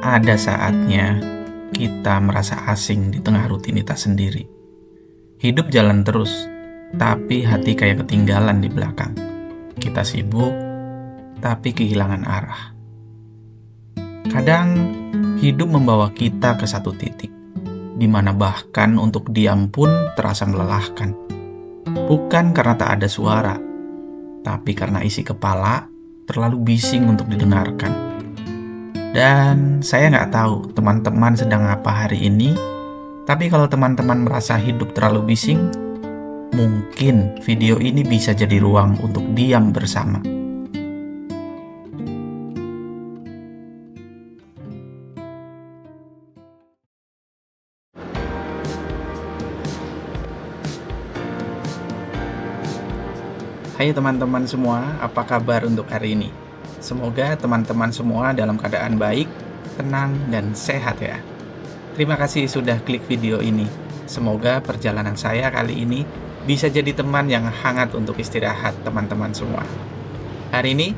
Ada saatnya kita merasa asing di tengah rutinitas sendiri. Hidup jalan terus, tapi hati kayak ketinggalan di belakang. Kita sibuk, tapi kehilangan arah. Kadang hidup membawa kita ke satu titik, di mana bahkan untuk diam pun terasa melelahkan. Bukan karena tak ada suara, tapi karena isi kepala terlalu bising untuk didengarkan. Dan saya nggak tahu teman-teman sedang apa hari ini, tapi kalau teman-teman merasa hidup terlalu bising, mungkin video ini bisa jadi ruang untuk diam bersama. Hai teman-teman semua, apa kabar untuk hari ini? Semoga teman-teman semua dalam keadaan baik, tenang, dan sehat ya. Terima kasih sudah klik video ini. Semoga perjalanan saya kali ini bisa jadi teman yang hangat untuk istirahat teman-teman semua. Hari ini,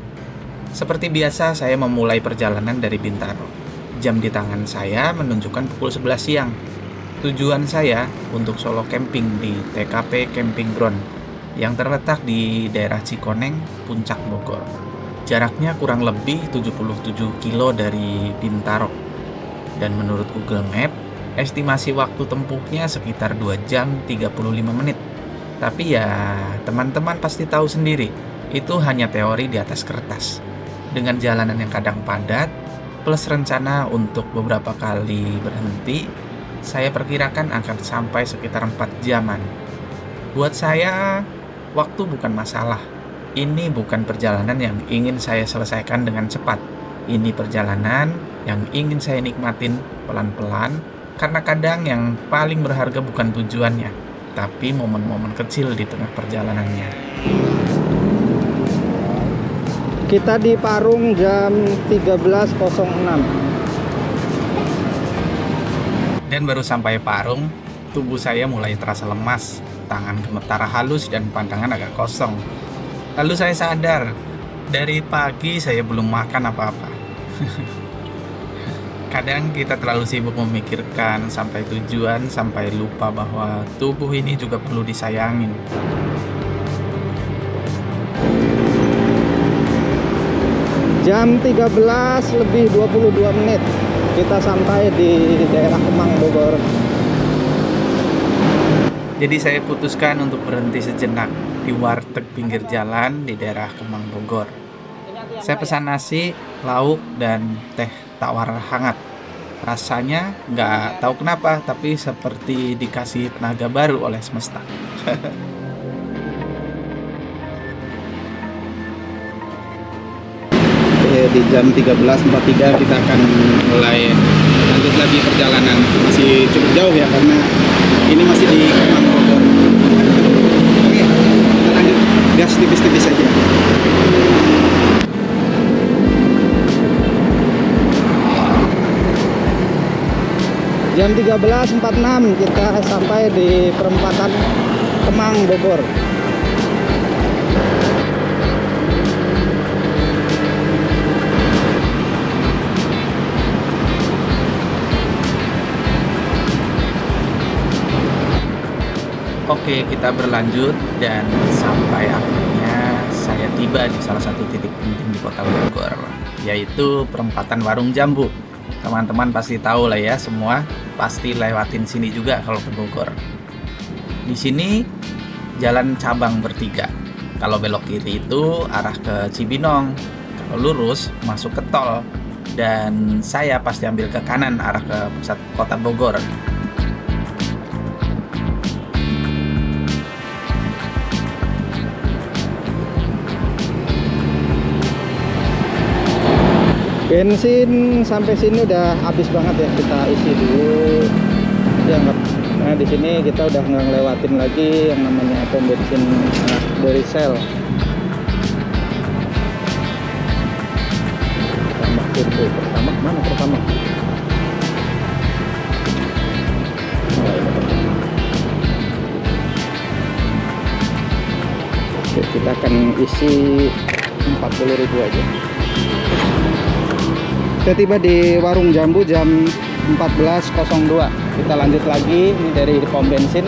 seperti biasa saya memulai perjalanan dari Bintaro. Jam di tangan saya menunjukkan pukul 11 siang. Tujuan saya untuk solo camping di TKP Camping Ground yang terletak di daerah Cikoneng, Puncak Bogor. Jaraknya kurang lebih 77 kilo dari Bintaro. Dan menurut Google Map, estimasi waktu tempuhnya sekitar 2 jam 35 menit. Tapi ya, teman-teman pasti tahu sendiri, itu hanya teori di atas kertas. Dengan jalanan yang kadang padat, plus rencana untuk beberapa kali berhenti, saya perkirakan akan sampai sekitar 4 jaman. Buat saya, waktu bukan masalah. Ini bukan perjalanan yang ingin saya selesaikan dengan cepat. Ini perjalanan yang ingin saya nikmatin pelan-pelan, karena kadang yang paling berharga bukan tujuannya, tapi momen-momen kecil di tengah perjalanannya. Kita di Parung jam 13.06. Dan baru sampai Parung, tubuh saya mulai terasa lemas, tangan gemetar halus dan pandangan agak kosong. Lalu saya sadar, dari pagi saya belum makan apa-apa. Kadang kita terlalu sibuk memikirkan sampai tujuan, sampai lupa bahwa tubuh ini juga perlu disayangin. Jam 13:22 kita sampai di daerah Kemang, Bogor. Jadi saya putuskan untuk berhenti sejenak di warteg pinggir jalan di daerah Kemang, Bogor. Saya pesan nasi, lauk, dan teh tawar hangat. Rasanya nggak tahu kenapa, tapi seperti dikasih tenaga baru oleh semesta. Di jam 13.43 kita akan mulai lanjut lagi perjalanan. Masih cukup jauh ya, karena ini masih di Kemang, Bogor. Oke, kita lanjut gas tipis-tipis saja. Jam 13.46 kita sampai di perempatan Kemang, Bogor. Oke, kita berlanjut dan sampai akhirnya saya tiba di salah satu titik penting di kota Bogor, yaitu perempatan Warung Jambu. Teman-teman pasti tahu lah ya, semua pasti lewatin sini juga kalau ke Bogor. Di sini jalan cabang bertiga. Kalau belok kiri itu arah ke Cibinong, kalau lurus masuk ke tol, dan saya pasti ambil ke kanan arah ke pusat kota Bogor. Bensin sampai sini udah habis banget ya, kita isi dulu ya nggak. Nah di sini kita udah nggak ngelewatin lagi yang namanya pom bensin dari Shell. Pertama mana pertama? Oke, kita akan isi 40.000 aja. Kita tiba di warung jambu jam 14.02. Kita lanjut lagi ini dari pom bensin.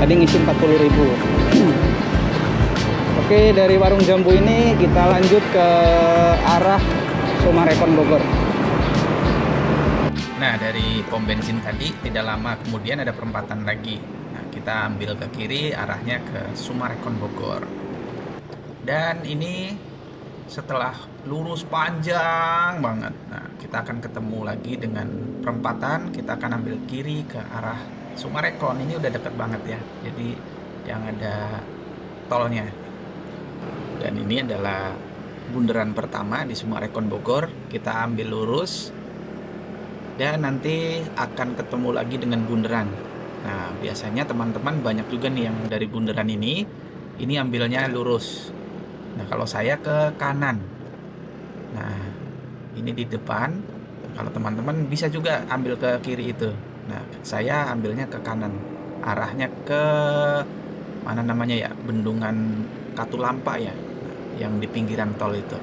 Tadi ngisi 40.000. Oke, dari warung jambu ini kita lanjut ke arah Sumarekon Bogor. Nah, dari pom bensin tadi tidak lama kemudian ada perempatan lagi. Nah, kita ambil ke kiri arahnya ke Sumarekon Bogor. Dan ini setelah lurus panjang banget, nah kita akan ketemu lagi dengan perempatan. Kita akan ambil kiri ke arah Sumarekon. Ini udah deket banget ya, jadi yang ada tolnya. Dan ini adalah bundaran pertama di Sumarekon Bogor. Kita ambil lurus dan nanti akan ketemu lagi dengan bundaran. Nah, biasanya teman-teman banyak juga nih yang dari bundaran ini ambilnya lurus. Nah, kalau saya ke kanan. Nah, ini di depan. Kalau teman-teman bisa juga ambil ke kiri itu. Nah, saya ambilnya ke kanan. Arahnya ke mana namanya ya? Bendungan Katulampa ya. Nah, yang di pinggiran tol itu.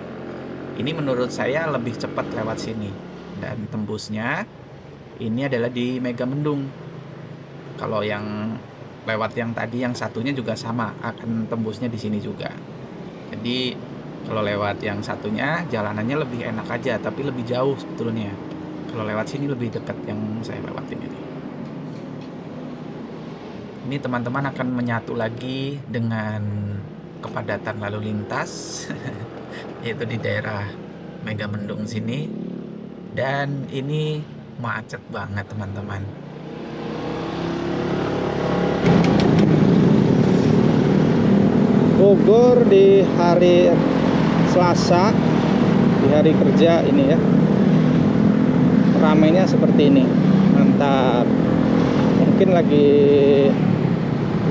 Ini menurut saya lebih cepat lewat sini. Dan tembusnya ini adalah di Megamendung. Kalau yang lewat yang tadi yang satunya juga sama, akan tembusnya di sini juga. Jadi kalau lewat yang satunya jalanannya lebih enak aja, tapi lebih jauh sebetulnya. Kalau lewat sini lebih dekat yang saya lewatin ini. Ini teman-teman akan menyatu lagi dengan kepadatan lalu lintas yaitu di daerah Megamendung sini. Dan ini macet banget teman-teman. Bogor di hari Selasa, di hari kerja ini ya, ramainya seperti ini. Mantap. Mungkin lagi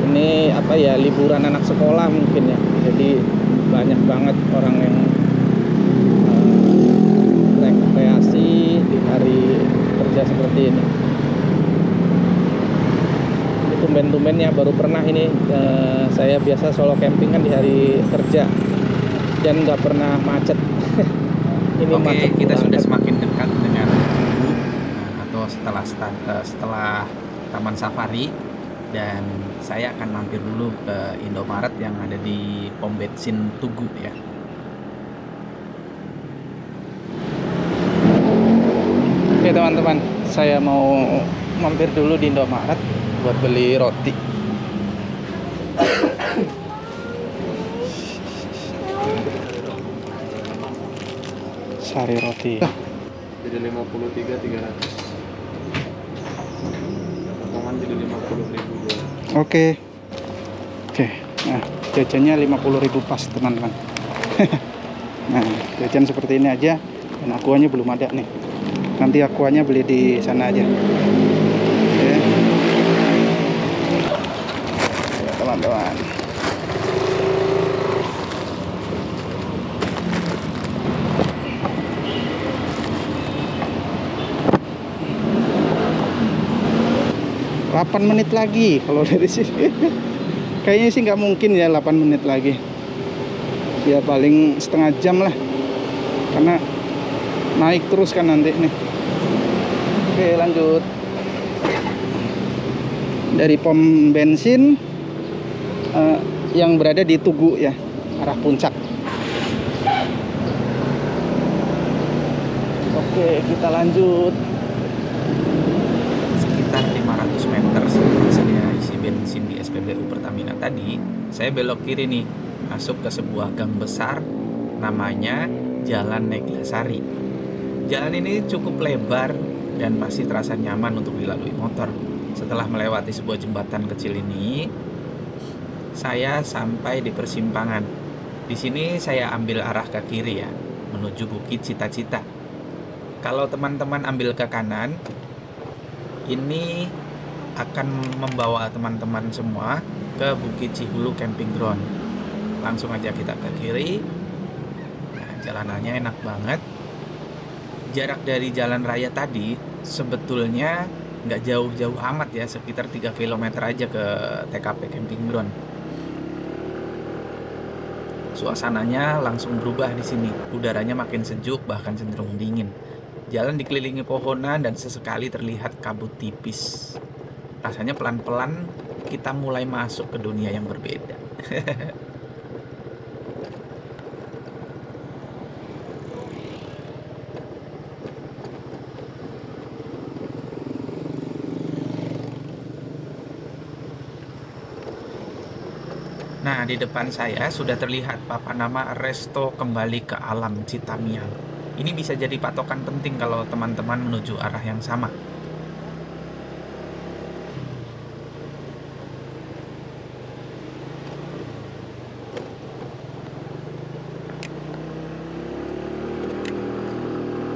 ini apa ya, liburan anak sekolah mungkin ya, jadi banyak banget orang yang rekreasi di hari kerja seperti ini. Tumben-tumbennya baru pernah ini, saya biasa solo camping kan di hari kerja dan nggak pernah macet. Ini Oke, macet kita banget. sudah semakin dekat dengan Tugu atau setelah Taman Safari, dan saya akan mampir dulu ke Indomaret yang ada di pom bensin Tugu ya. Oke teman-teman, saya mau mampir dulu di Indomaret buat beli roti. Sari roti. Jadi 53.300. Potongan jadi 50.000. Oke. Nah, jajannya 50.000 pas teman-teman. Nah, jajan seperti ini aja. Dan akuanya belum ada nih. Nanti akuanya beli di sana aja. Oke. Ya, teman-teman. Delapan menit lagi kalau dari sini. Kayaknya sih nggak mungkin ya 8 menit lagi. Ya paling setengah jam lah. Karena naik terus kan nanti nih. Oke, lanjut. Dari pom bensin yang berada di Tugu ya, arah puncak. Oke, kita lanjut. Sekitar 500 meter setelah saya isi bensin di SPBU Pertamina tadi, saya belok kiri nih, masuk ke sebuah gang besar namanya Jalan Neglasari. Jalan ini cukup lebar dan masih terasa nyaman untuk dilalui motor. Setelah melewati sebuah jembatan kecil ini, saya sampai di persimpangan. Di sini saya ambil arah ke kiri ya, menuju Bukit Cita-Cita. Kalau teman-teman ambil ke kanan, ini akan membawa teman-teman semua ke Bukit Cihulu Camping Ground. Langsung aja kita ke kiri. Nah, jalanannya enak banget. Jarak dari jalan raya tadi sebetulnya nggak jauh-jauh amat ya, sekitar 3 km aja ke TKP Camping Ground. Suasananya langsung berubah di sini. Udaranya makin sejuk, bahkan cenderung dingin. Jalan dikelilingi pohonan dan sesekali terlihat kabut tipis. Rasanya pelan-pelan kita mulai masuk ke dunia yang berbeda. Nah, di depan saya sudah terlihat papan nama Resto Kembali ke Alam Citamiang. Ini bisa jadi patokan penting kalau teman-teman menuju arah yang sama.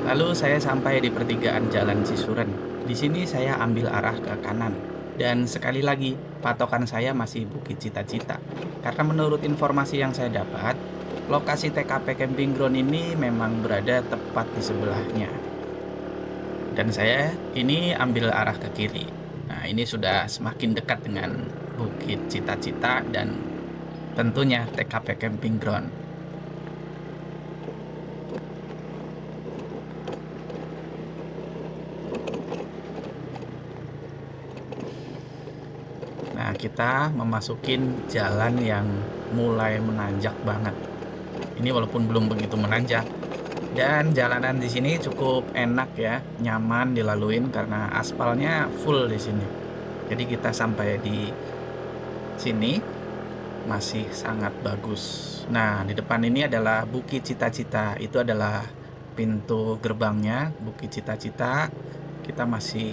Lalu saya sampai di pertigaan Jalan Cisuren. Di sini saya ambil arah ke kanan. Dan sekali lagi, patokan saya masih Bukit Cita-Cita. Karena menurut informasi yang saya dapat, lokasi TKP Camping Ground ini memang berada tepat di sebelahnya. Dan saya ini ambil arah ke kiri. Nah, ini sudah semakin dekat dengan Bukit Cita-Cita dan tentunya TKP Camping Ground. Nah, kita memasukin jalan yang mulai menanjak banget. Ini walaupun belum begitu menanjak. Dan jalanan di sini cukup enak ya, nyaman dilaluin karena aspalnya full di sini. Jadi kita sampai di sini masih sangat bagus. Nah, di depan ini adalah Bukit Cita-Cita. Itu adalah pintu gerbangnya, Bukit Cita-Cita. Kita masih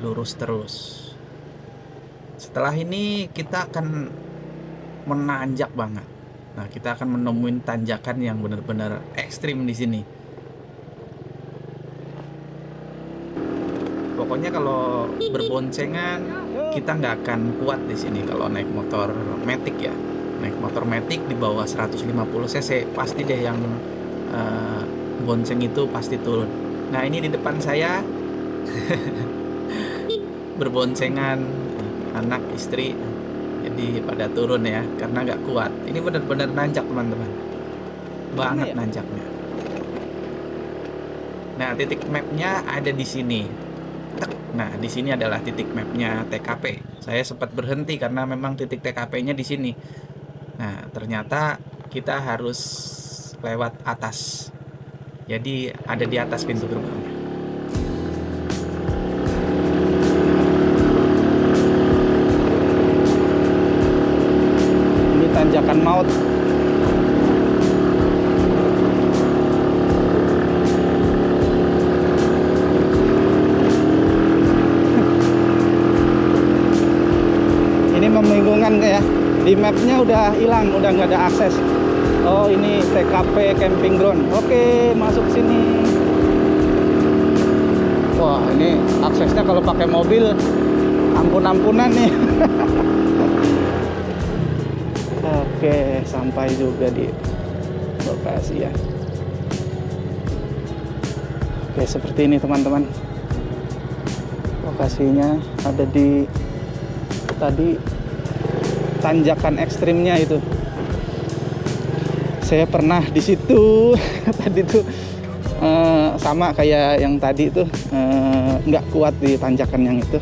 lurus terus. Setelah ini kita akan menanjak banget. Nah, kita akan menemuin tanjakan yang benar-benar ekstrim di sini. Pokoknya kalau berboncengan kita nggak akan kuat di sini kalau naik motor matic ya. Naik motor matic di bawah 150 cc pasti deh yang bonceng itu pasti turun. Nah, ini di depan saya berboncengan anak istri, jadi pada turun ya karena nggak kuat. Ini benar-benar nanjak teman-teman, banget nanjaknya. Nah, titik mapnya ada di sini. Nah, di sini adalah titik mapnya TKP. Saya sempat berhenti karena memang titik TKP-nya di sini. Nah, ternyata kita harus lewat atas. Jadi ada di atas pintu gerbangnya. Ini tanjakan maut. Ini membingungkan ya. Di mapnya udah hilang, udah nggak ada akses. Oh, ini TKP Camping Ground. Oke, masuk sini. Wah, ini aksesnya kalau pakai mobil ampun-ampunan nih. Oke, sampai juga di lokasi ya. Oke, seperti ini teman-teman. Lokasinya ada di tadi tanjakan ekstrimnya itu. Saya pernah di situ. Tadi tuh sama kayak yang tadi tuh, nggak kuat di tanjakan yang itu.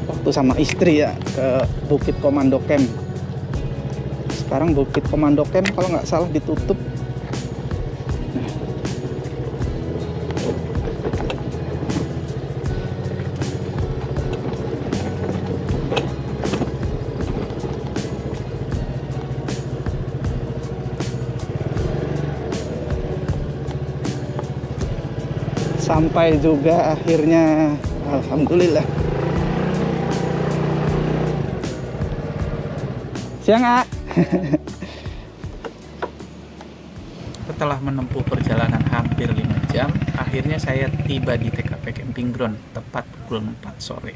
Waktu sama istri ya ke Bukit Komando Camp. Sekarang Bukit Komando Camp kalau nggak salah ditutup. Sampai juga akhirnya, alhamdulillah. Siang, A. Setelah menempuh perjalanan hampir 5 jam, akhirnya saya tiba di TKP Camping Ground tepat pukul 4 sore.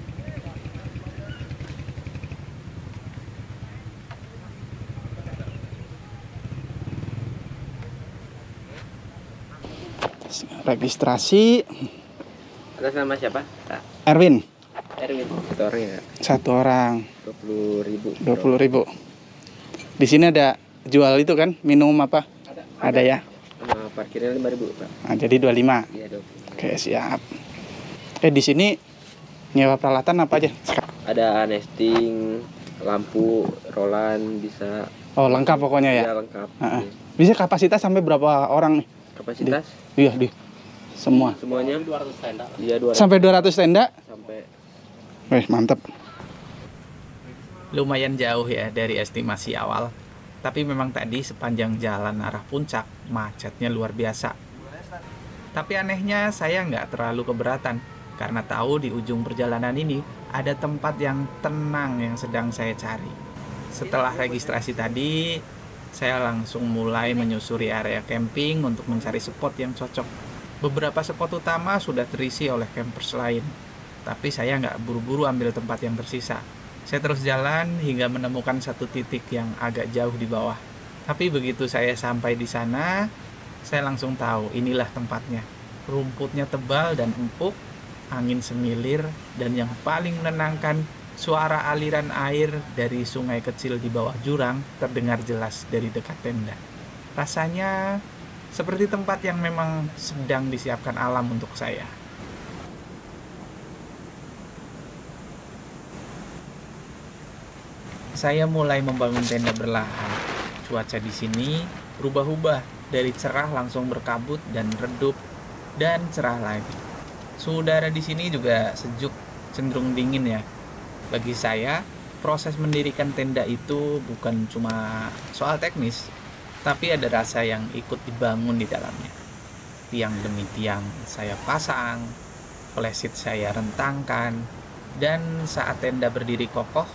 Registrasi. Atas nama siapa? Erwin. Erwin. Satu orang ya? Satu orang. 20.000. 20.000. Di sini ada jual itu kan, minum apa? Ada ya. Sama parkirnya 5.000, Pak. Nah, jadi 25. Iya, 25. Oke, siap. Di sini nyewa peralatan apa aja? Ada nesting, lampu, rolan, bisa. Oh, lengkap pokoknya ya? Iya, lengkap. Iya. Bisa kapasitas sampai berapa orang nih? Kapasitas? Iya, di semua. Semuanya 200 tenda. Iya, 200. Sampai 200 tenda? Sampai. Wih, mantap. Lumayan jauh ya dari estimasi awal. Tapi memang tadi sepanjang jalan arah puncak, macetnya luar biasa. Tapi anehnya saya nggak terlalu keberatan, karena tahu di ujung perjalanan ini ada tempat yang tenang yang sedang saya cari. Setelah registrasi tadi, saya langsung mulai menyusuri area camping untuk mencari spot yang cocok. Beberapa spot utama sudah terisi oleh campers lain, tapi saya nggak buru-buru ambil tempat yang tersisa. Saya terus jalan hingga menemukan satu titik yang agak jauh di bawah. Tapi begitu saya sampai di sana, saya langsung tahu inilah tempatnya. Rumputnya tebal dan empuk, angin semilir, dan yang paling menenangkan, suara aliran air dari sungai kecil di bawah jurang terdengar jelas dari dekat tenda. Rasanya seperti tempat yang memang sedang disiapkan alam untuk saya. Saya mulai membangun tenda berlahan. Cuaca di sini berubah-ubah, dari cerah langsung berkabut dan redup dan cerah lagi. Suhu udara di sini juga sejuk, cenderung dingin ya. Bagi saya, proses mendirikan tenda itu bukan cuma soal teknis, tapi ada rasa yang ikut dibangun di dalamnya. Tiang demi tiang saya pasang, flash sheet saya rentangkan, dan saat tenda berdiri kokoh,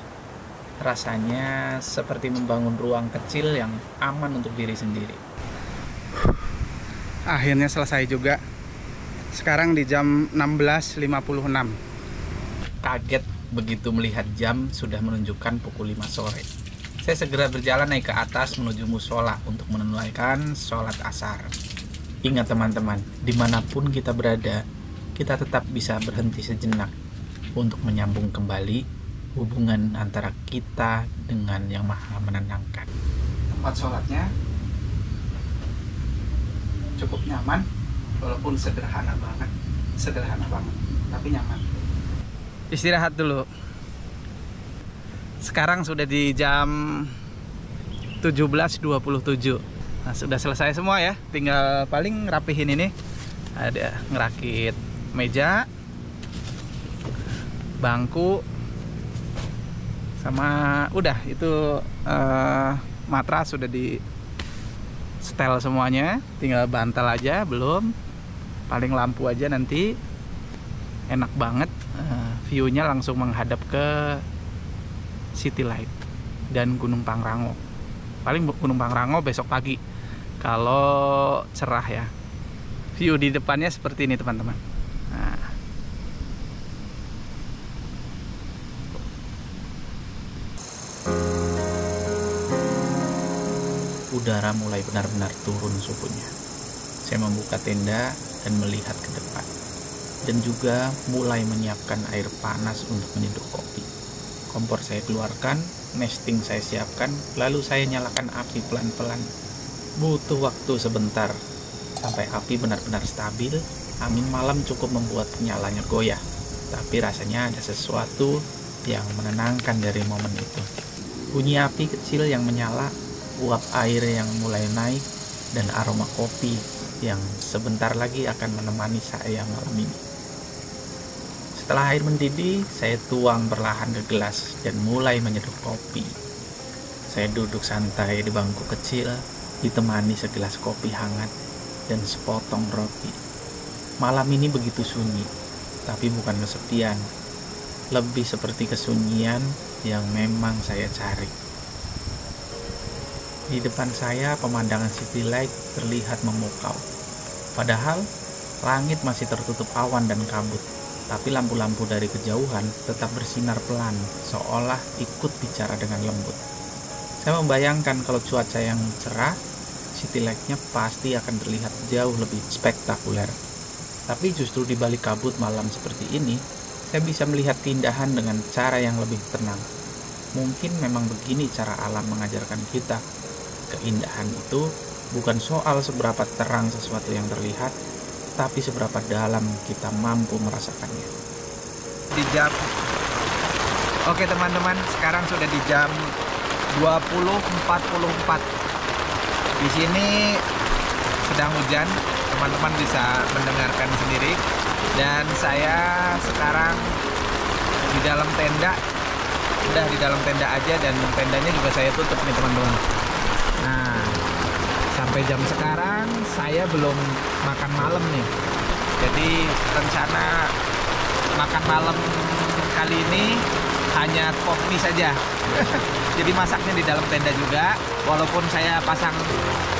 rasanya seperti membangun ruang kecil yang aman untuk diri sendiri. Akhirnya selesai juga. Sekarang di jam 16.56. Kaget begitu melihat jam sudah menunjukkan pukul 5 sore. Saya segera berjalan naik ke atas menuju musola untuk menunaikan sholat asar. Ingat teman-teman, dimanapun kita berada, kita tetap bisa berhenti sejenak untuk menyambung kembali hubungan antara kita dengan yang maha menenangkan. Tempat sholatnya cukup nyaman, walaupun sederhana banget, tapi nyaman. Istirahat dulu. Sekarang sudah di jam 17.27. Nah, sudah selesai semua ya, tinggal paling rapihin ini. Ada ngerakit meja, bangku, sama udah itu matras sudah di setel semuanya, tinggal bantal aja belum. Paling lampu aja nanti. Enak banget, view-nya langsung menghadap ke City Light dan Gunung Pangrango. Paling Gunung Pangrango besok pagi kalau cerah ya. View di depannya seperti ini teman-teman. Nah, udara mulai benar-benar turun suhunya. Saya membuka tenda dan melihat ke depan, dan juga mulai menyiapkan air panas untuk menyeduh kopi. Kompor saya keluarkan, nesting saya siapkan, lalu saya nyalakan api pelan-pelan. Butuh waktu sebentar sampai api benar-benar stabil. Angin malam cukup membuat nyalanya goyah, tapi rasanya ada sesuatu yang menenangkan dari momen itu. Bunyi api kecil yang menyala, uap air yang mulai naik, dan aroma kopi yang sebentar lagi akan menemani saya malam ini. Setelah air mendidih, saya tuang perlahan ke gelas dan mulai menyeduh kopi. Saya duduk santai di bangku kecil, ditemani segelas kopi hangat dan sepotong roti. Malam ini begitu sunyi, tapi bukan kesepian. Lebih seperti kesunyian yang memang saya cari. Di depan saya, pemandangan City Light terlihat memukau. Padahal, langit masih tertutup awan dan kabut. Tapi lampu-lampu dari kejauhan tetap bersinar pelan, seolah ikut bicara dengan lembut. Saya membayangkan kalau cuaca yang cerah, City Light-nya pasti akan terlihat jauh lebih spektakuler. Tapi justru di balik kabut malam seperti ini, saya bisa melihat keindahan dengan cara yang lebih tenang. Mungkin memang begini cara alam mengajarkan kita. Keindahan itu bukan soal seberapa terang sesuatu yang terlihat, tapi seberapa dalam kita mampu merasakannya. Di jam, oke teman-teman, sekarang sudah di jam 20.44. Di sini sedang hujan, teman-teman bisa mendengarkan sendiri. Dan saya sekarang di dalam tenda, udah di dalam tenda aja, dan tendanya juga saya tutup nih teman-teman. Nah, sampai jam sekarang saya belum makan malam nih. Jadi rencana makan malam kali ini hanya pop mie saja. Jadi masaknya di dalam tenda juga, walaupun saya pasang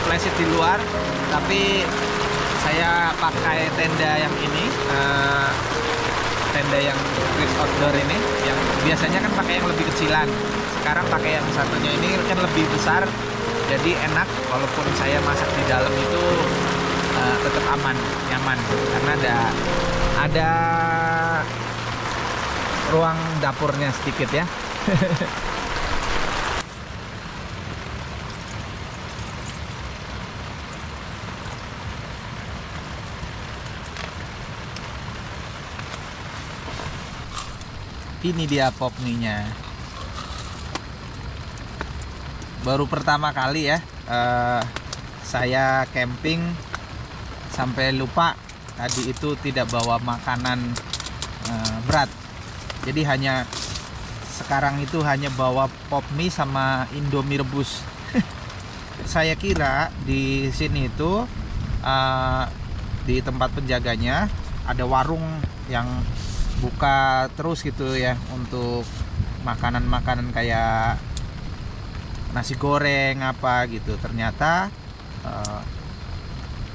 flashlight di luar, tapi saya pakai tenda yang ini, tenda yang Chris outdoor ini, yang biasanya kan pakai yang lebih kecilan. Sekarang pakai yang satunya ini kan lebih besar, jadi enak. Walaupun saya masak di dalam itu tetap aman, nyaman, karena ada ruang dapurnya sedikit ya. Ini dia pop mie-nya. Baru pertama kali ya saya camping sampai lupa tadi itu tidak bawa makanan berat. Jadi sekarang itu hanya bawa pop mie sama Indomie rebus. Saya kira di sini itu di tempat penjaganya ada warung yang buka terus gitu ya untuk makanan-makanan kayak nasi goreng apa gitu. Ternyata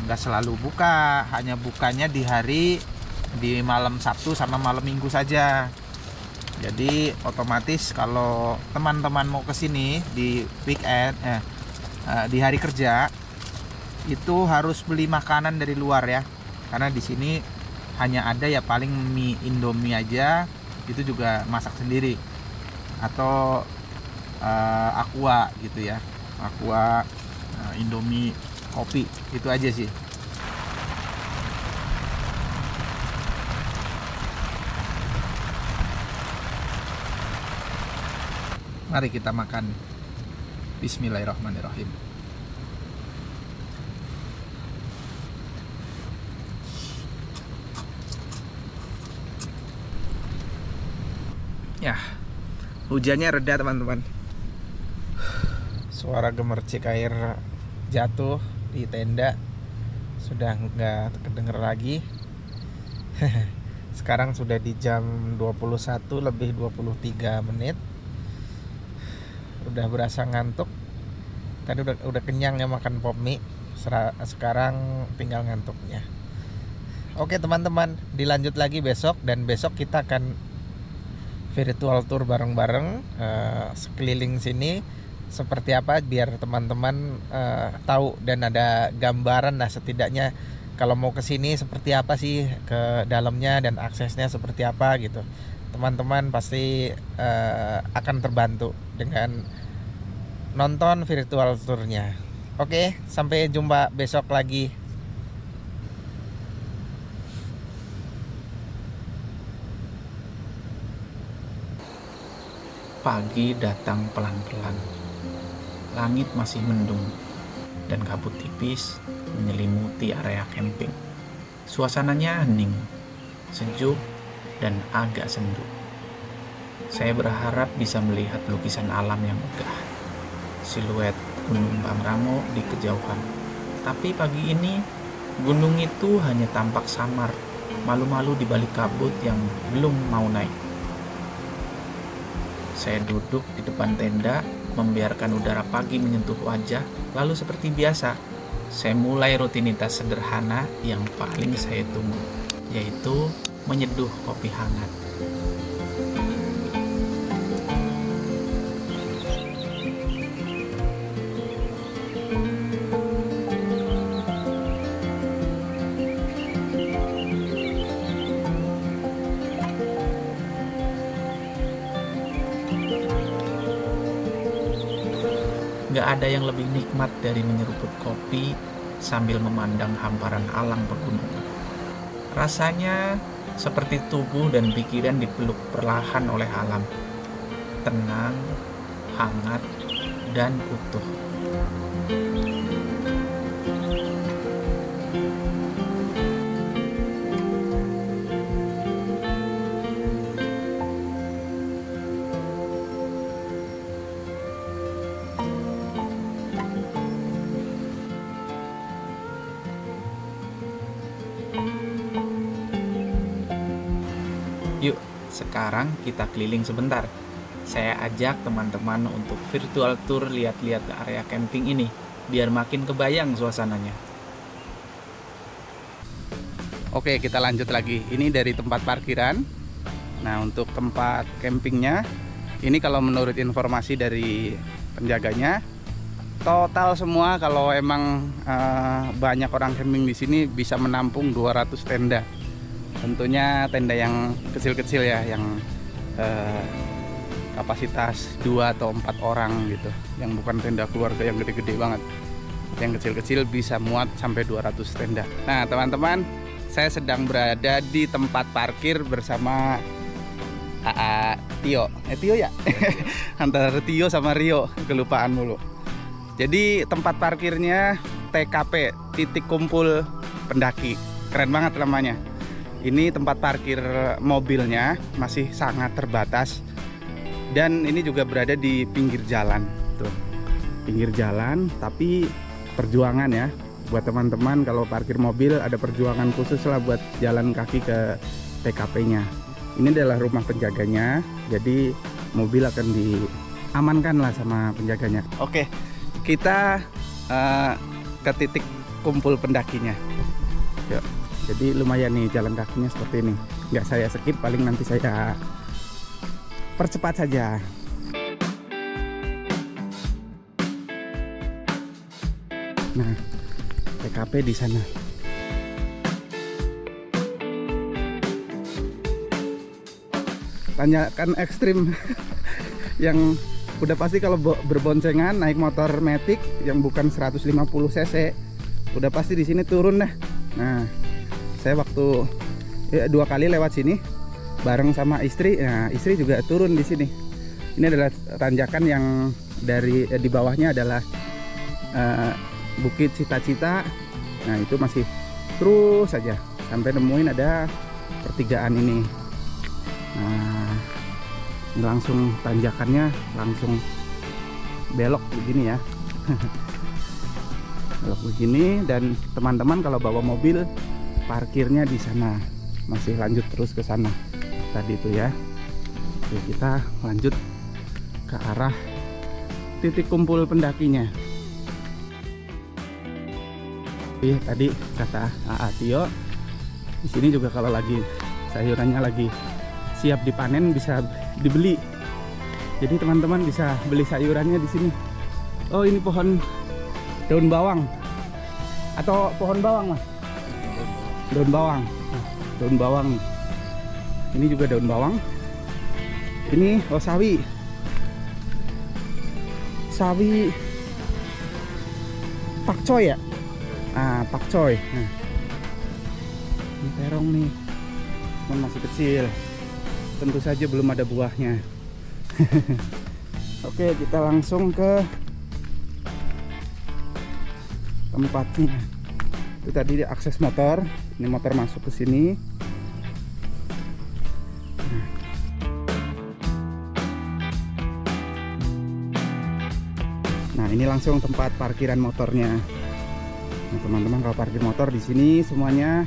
nggak selalu buka, hanya bukanya di malam Sabtu sama malam Minggu saja. Jadi otomatis kalau teman-teman mau kesini di weekend, di hari kerja, itu harus beli makanan dari luar ya, karena di sini hanya ada ya paling mie Indomie aja, itu juga masak sendiri, atau Aqua gitu ya, Aqua, Indomie, kopi, itu aja sih. Mari kita makan. Bismillahirrahmanirrahim. Ya, hujannya reda teman-teman. Suara gemercik air jatuh di tenda sudah nggak kedenger lagi. Sekarang sudah di jam 21:23. Udah berasa ngantuk. Tadi udah kenyang ya makan pop mie. Sekarang tinggal ngantuknya. Oke teman-teman, dilanjut lagi besok, dan besok kita akan virtual tour bareng-bareng sekeliling sini seperti apa, biar teman-teman tahu dan ada gambaran lah setidaknya kalau mau ke sini seperti apa sih ke dalamnya dan aksesnya seperti apa gitu. Teman-teman pasti akan terbantu dengan nonton virtual tournya. Oke, sampai jumpa besok lagi. Pagi datang pelan-pelan. Langit masih mendung dan kabut tipis menyelimuti area camping. Suasananya hening, sejuk, dan agak sendu. Saya berharap bisa melihat lukisan alam yang megah, siluet Gunung Pangrango di kejauhan. Tapi pagi ini gunung itu hanya tampak samar, malu-malu di balik kabut yang belum mau naik. Saya duduk di depan tenda, membiarkan udara pagi menyentuh wajah, lalu seperti biasa, saya mulai rutinitas sederhana yang paling saya tunggu, yaitu menyeduh kopi hangat. Gak ada yang lebih nikmat dari menyeruput kopi sambil memandang hamparan alam pegunungan. Rasanya seperti tubuh dan pikiran dipeluk perlahan oleh alam. Tenang, hangat, dan utuh. Yuk, sekarang kita keliling sebentar. Saya ajak teman-teman untuk virtual tour lihat-lihat area camping ini, biar makin kebayang suasananya. Oke, kita lanjut lagi. Ini dari tempat parkiran. Nah, untuk tempat campingnya, ini kalau menurut informasi dari penjaganya, total semua kalau emang banyak orang camping di sini bisa menampung 200 tenda. Tentunya tenda yang kecil-kecil ya, yang kapasitas 2 atau 4 orang gitu, yang bukan tenda keluarga yang gede-gede banget. Yang kecil-kecil bisa muat sampai 200 tenda. Nah teman-teman, saya sedang berada di tempat parkir bersama Tio. Tio ya? Antara Tio sama Rio, kelupaan mulu. Jadi tempat parkirnya TKP, titik kumpul pendaki. Keren banget namanya. Ini tempat parkir mobilnya masih sangat terbatas. Dan ini juga berada di pinggir jalan. Tuh, pinggir jalan, tapi perjuangan ya. Buat teman-teman kalau parkir mobil ada perjuangan khusus lah buat jalan kaki ke TKP-nya. Ini adalah rumah penjaganya, jadi mobil akan diamankan lah sama penjaganya. Oke, kita ke titik kumpul pendakinya. Yuk. Jadi lumayan nih jalan kakinya seperti ini. Nggak saya skip, paling nanti saya percepat saja. Nah, TKP di sana. Tanyakan ekstrim yang udah pasti kalau berboncengan naik motor Matic yang bukan 150 cc, udah pasti di sini turun dah. Nah, saya waktu 2 kali lewat sini bareng sama istri. Nah, istri juga turun di sini. Ini adalah tanjakan yang dari di bawahnya adalah Bukit Cita-Cita. Nah, itu masih terus saja sampai nemuin ada pertigaan ini. Nah, ini langsung tanjakannya langsung belok begini ya. Belok begini, dan teman-teman kalau bawa mobil parkirnya di sana, masih lanjut terus ke sana tadi itu ya. Oke, kita lanjut ke arah titik kumpul pendakinya. Oke, tadi kata Tio, di sini juga kalau lagi sayurannya lagi siap dipanen bisa dibeli. Jadi teman-teman bisa beli sayurannya di sini. Oh, ini pohon daun bawang atau pohon bawang mas? Daun bawang. Nah, daun bawang. Ini juga daun bawang. Ini sawi. Sawi pakcoy ya? Pakcoy. Nah, ini terong nih. Cuman masih kecil. Tentu saja belum ada buahnya. Oke, kita langsung ke tempatnya. Itu tadi akses motor. Ini motor masuk ke sini. Nah, ini langsung tempat parkiran motornya. Nah, teman-teman kalau parkir motor di sini semuanya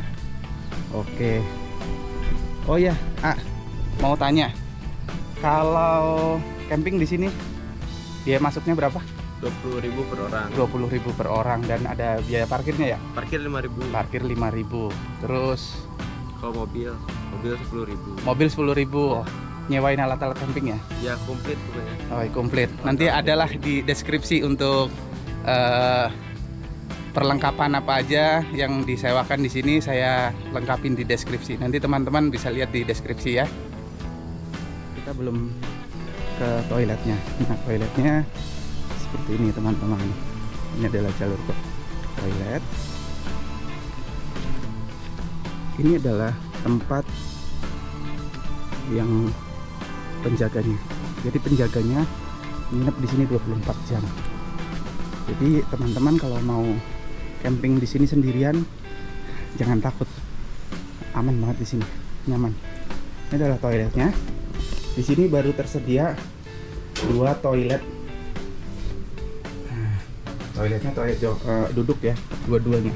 oke. Oh ya, mau tanya. Kalau camping di sini biaya masuknya berapa? 20.000 per orang. 20.000 per orang, dan ada biaya parkirnya ya? Parkir 5.000. Parkir 5.000. Terus Kalau mobil 10.000. mobil 10.000. Nyewain alat-alat camping ya? Ya komplit pokoknya. Oh, komplit. Nanti adalah di deskripsi untuk perlengkapan apa aja yang disewakan di sini, saya lengkapin di deskripsi. Nanti teman-teman bisa lihat di deskripsi ya. Kita belum ke toiletnya. Nah, toiletnya seperti ini teman-teman. Ini adalah jalur ke toilet. Ini adalah tempat yang penjaganya. Jadi penjaganya nginep di sini 24 jam. Jadi teman-teman kalau mau camping di sini sendirian jangan takut. Aman banget di sini, nyaman. Ini adalah toiletnya. Di sini baru tersedia 2 toilet. Toiletnya toilet duduk ya, dua-duanya.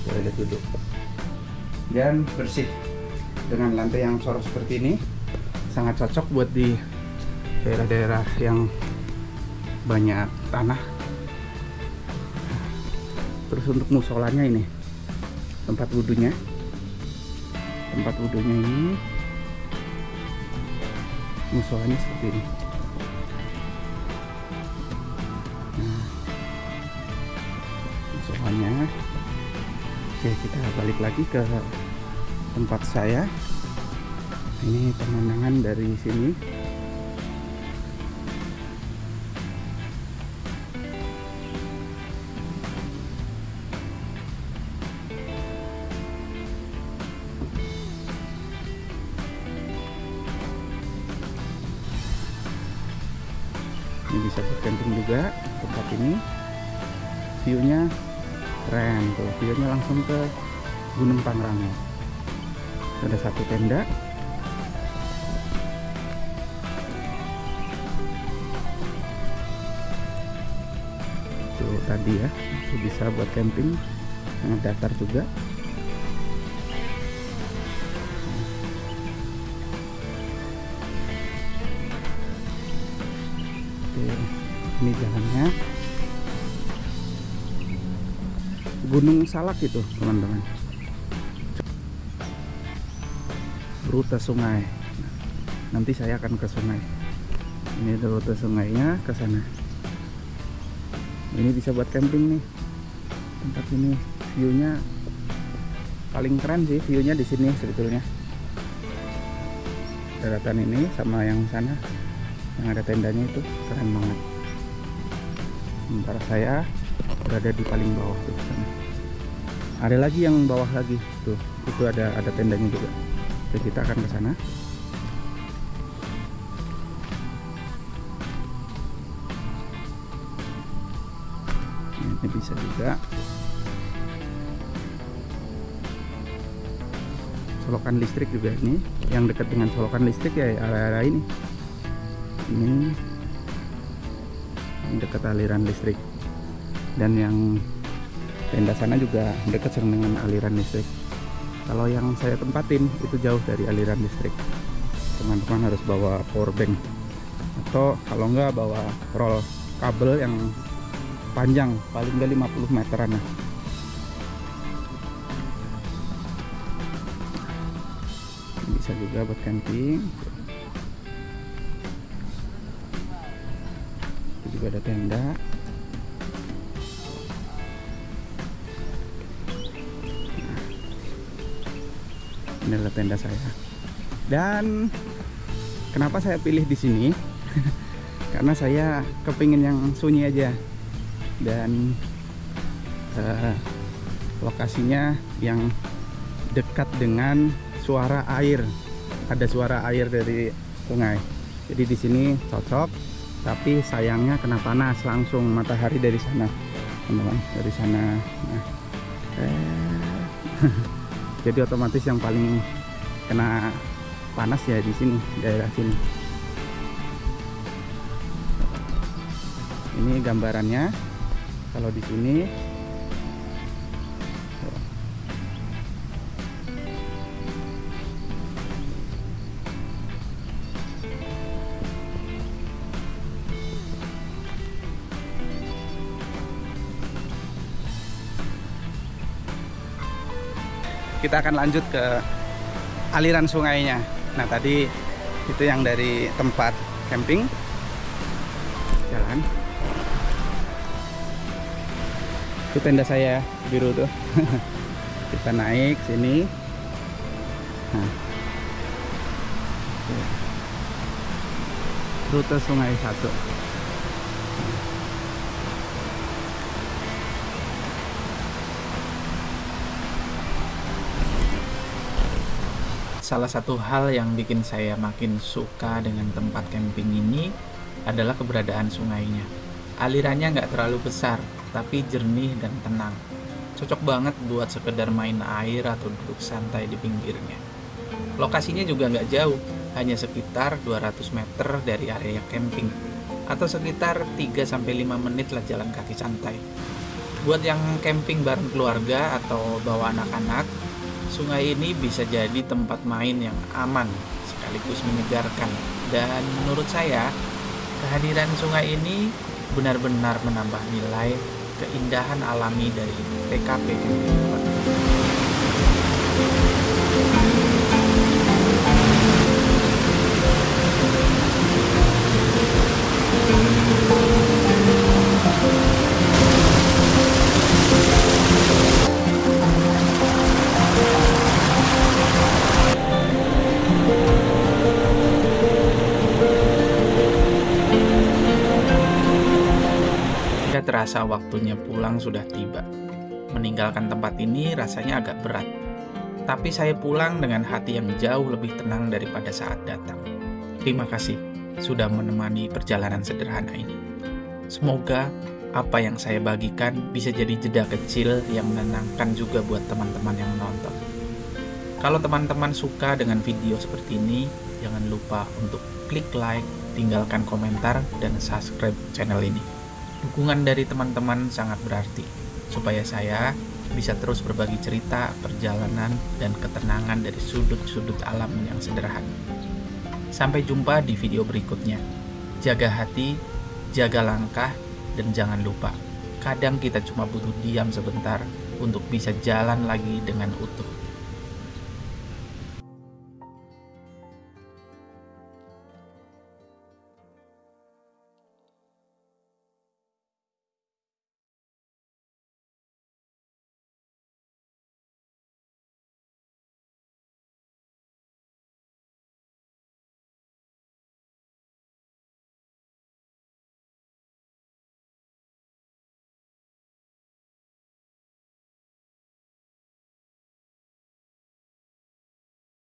Toilet duduk. Dan bersih dengan lantai yang sorot seperti ini. Sangat cocok buat di daerah-daerah yang banyak tanah. Terus untuk musolanya ini, tempat wudhunya. Tempat wudhunya ini, musolanya seperti ini. Nah, musolanya. Oke, kita balik lagi ke tempat saya. Ini pemandangan dari sini. Ini bisa bercamping juga tempat ini. View-nya keren tuh, view-nya langsung ke Gunung Pangrango. Ada satu tenda. Tuh tadi ya, itu bisa buat camping, sangat datar juga. Oke, ini jalannya. Gunung Salak itu teman-teman. Rute sungai. Nanti saya akan ke sungai. Ini rute sungainya ke sana. Ini bisa buat camping nih. Tempat ini view-nya paling keren sih, view-nya di sini sebetulnya. Daratan ini sama yang sana yang ada tendanya itu keren banget. Sementara saya berada di paling bawah tuh sana. Ada lagi yang bawah lagi tuh, itu ada tendanya juga. Jadi kita akan ke sana. Ini bisa juga. Solokan listrik juga ini. Yang dekat dengan solokan listrik ya area ini. Ini dekat aliran listrik. Dan yang tenda sana juga dekat dengan aliran listrik. Kalau yang saya tempatin itu jauh dari aliran listrik. Teman-teman harus bawa power bank, atau kalau enggak bawa roll kabel yang panjang, paling enggak 50 meteran. Bisa juga buat camping. Itu juga ada tenda. Ini adalah tenda saya. Dan kenapa saya pilih di sini? Karena saya kepingin yang sunyi aja. Dan lokasinya yang dekat dengan suara air. Ada suara air dari sungai. Jadi di sini cocok. Tapi sayangnya kena panas langsung matahari dari sana, teman-teman. Dari sana. Nah, jadi otomatis yang paling kena panas ya di sini, daerah sini. Ini gambarannya. Kalau di sini kita akan lanjut ke aliran sungainya. Nah tadi itu yang dari tempat camping, jalan. Itu tenda saya biru tuh. Kita naik sini. Nah, rute Sungai 1. Salah satu hal yang bikin saya makin suka dengan tempat camping ini adalah keberadaan sungainya. Alirannya nggak terlalu besar, tapi jernih dan tenang. Cocok banget buat sekedar main air atau duduk santai di pinggirnya. Lokasinya juga nggak jauh, hanya sekitar 200 meter dari area camping, atau sekitar 3-5 menit lah jalan kaki santai. Buat yang camping bareng keluarga atau bawa anak-anak, sungai ini bisa jadi tempat main yang aman sekaligus menyegarkan. Dan menurut saya, kehadiran sungai ini benar-benar menambah nilai keindahan alami dari TKP camping spot. Terasa waktunya pulang sudah tiba. Meninggalkan tempat ini rasanya agak berat, tapi saya pulang dengan hati yang jauh lebih tenang daripada saat datang. Terima kasih sudah menemani perjalanan sederhana ini. Semoga apa yang saya bagikan bisa jadi jeda kecil yang menenangkan juga buat teman-teman yang menonton. Kalau teman-teman suka dengan video seperti ini, jangan lupa untuk klik like, tinggalkan komentar, dan subscribe channel ini. Dukungan dari teman-teman sangat berarti, supaya saya bisa terus berbagi cerita, perjalanan, dan ketenangan dari sudut-sudut alam yang sederhana. Sampai jumpa di video berikutnya. Jaga hati, jaga langkah, dan jangan lupa, kadang kita cuma butuh diam sebentar untuk bisa jalan lagi dengan utuh.